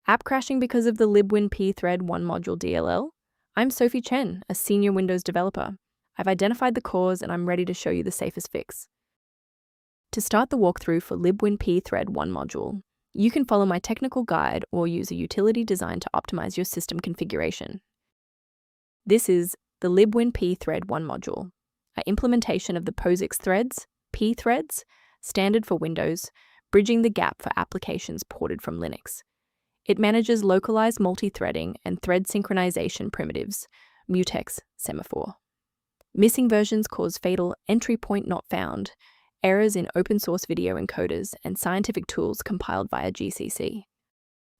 App crashing because of the libwinpthread-1 module DLL? I'm Sophie Chen, a senior Windows developer. I've identified the cause and I'm ready to show you the safest fix. To start the walkthrough for libwinpthread-1 module, you can follow my technical guide or use a utility designed to optimize your system configuration. This is the libwinpthread-1 module, an implementation of the POSIX Threads, pthreads, standard for Windows, bridging the gap for applications ported from Linux. It manages localized multi-threading and thread synchronization primitives, mutex, semaphore. Missing versions cause fatal entry point not found, errors in open source video encoders, and scientific tools compiled via GCC.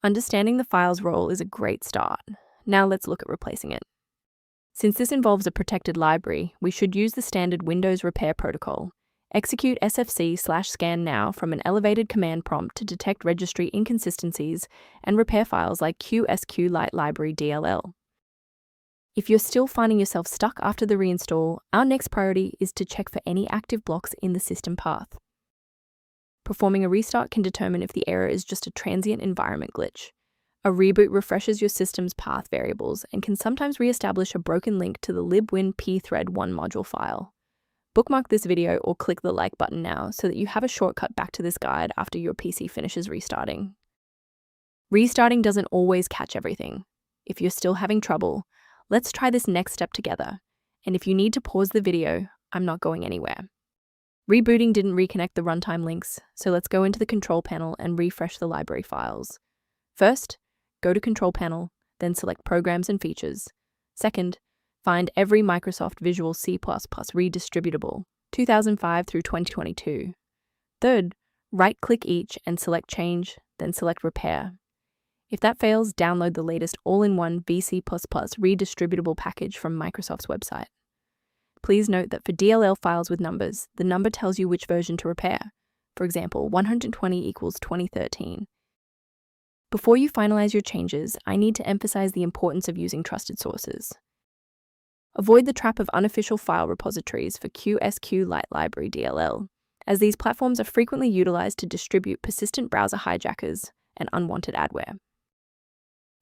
Understanding the file's role is a great start. Now let's look at replacing it. Since this involves a protected library, we should use the standard Windows repair protocol. Execute sfc/scan now from an elevated command prompt to detect registry inconsistencies and repair files like QSQ Library DLL. If you're still finding yourself stuck after the reinstall, our next priority is to check for any active blocks in the system path. Performing a restart can determine if the error is just a transient environment glitch. A reboot refreshes your system's path variables and can sometimes re-establish a broken link to the libwinpthread-1 module file. Bookmark this video or click the like button now so that you have a shortcut back to this guide after your PC finishes restarting. Restarting doesn't always catch everything. If you're still having trouble, let's try this next step together. And if you need to pause the video, I'm not going anywhere. Rebooting didn't reconnect the runtime links, so let's go into the control panel and refresh the library files. First, go to Control Panel, then select Programs and Features. Second, find every Microsoft Visual C++ redistributable, 2005 through 2022. Third, right-click each and select Change, then select Repair. If that fails, download the latest all-in-one VC++ redistributable package from Microsoft's website. Please note that for DLL files with numbers, the number tells you which version to repair. For example, 120 equals 2013. Before you finalize your changes, I need to emphasize the importance of using trusted sources. Avoid the trap of unofficial file repositories for QSQ Library DLL, as these platforms are frequently utilized to distribute persistent browser hijackers and unwanted adware.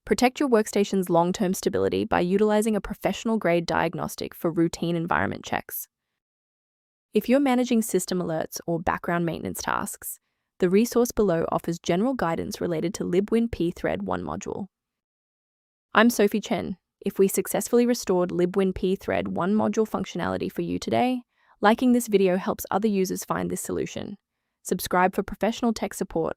Protect your workstation's long-term stability by utilizing a professional-grade diagnostic for routine environment checks. If you're managing system alerts or background maintenance tasks, the resource below offers general guidance related to libwinpthread-1 module. I'm Sophie Chen. If we successfully restored libwinpthread-1 module functionality for you today, liking this video helps other users find this solution. Subscribe for professional tech support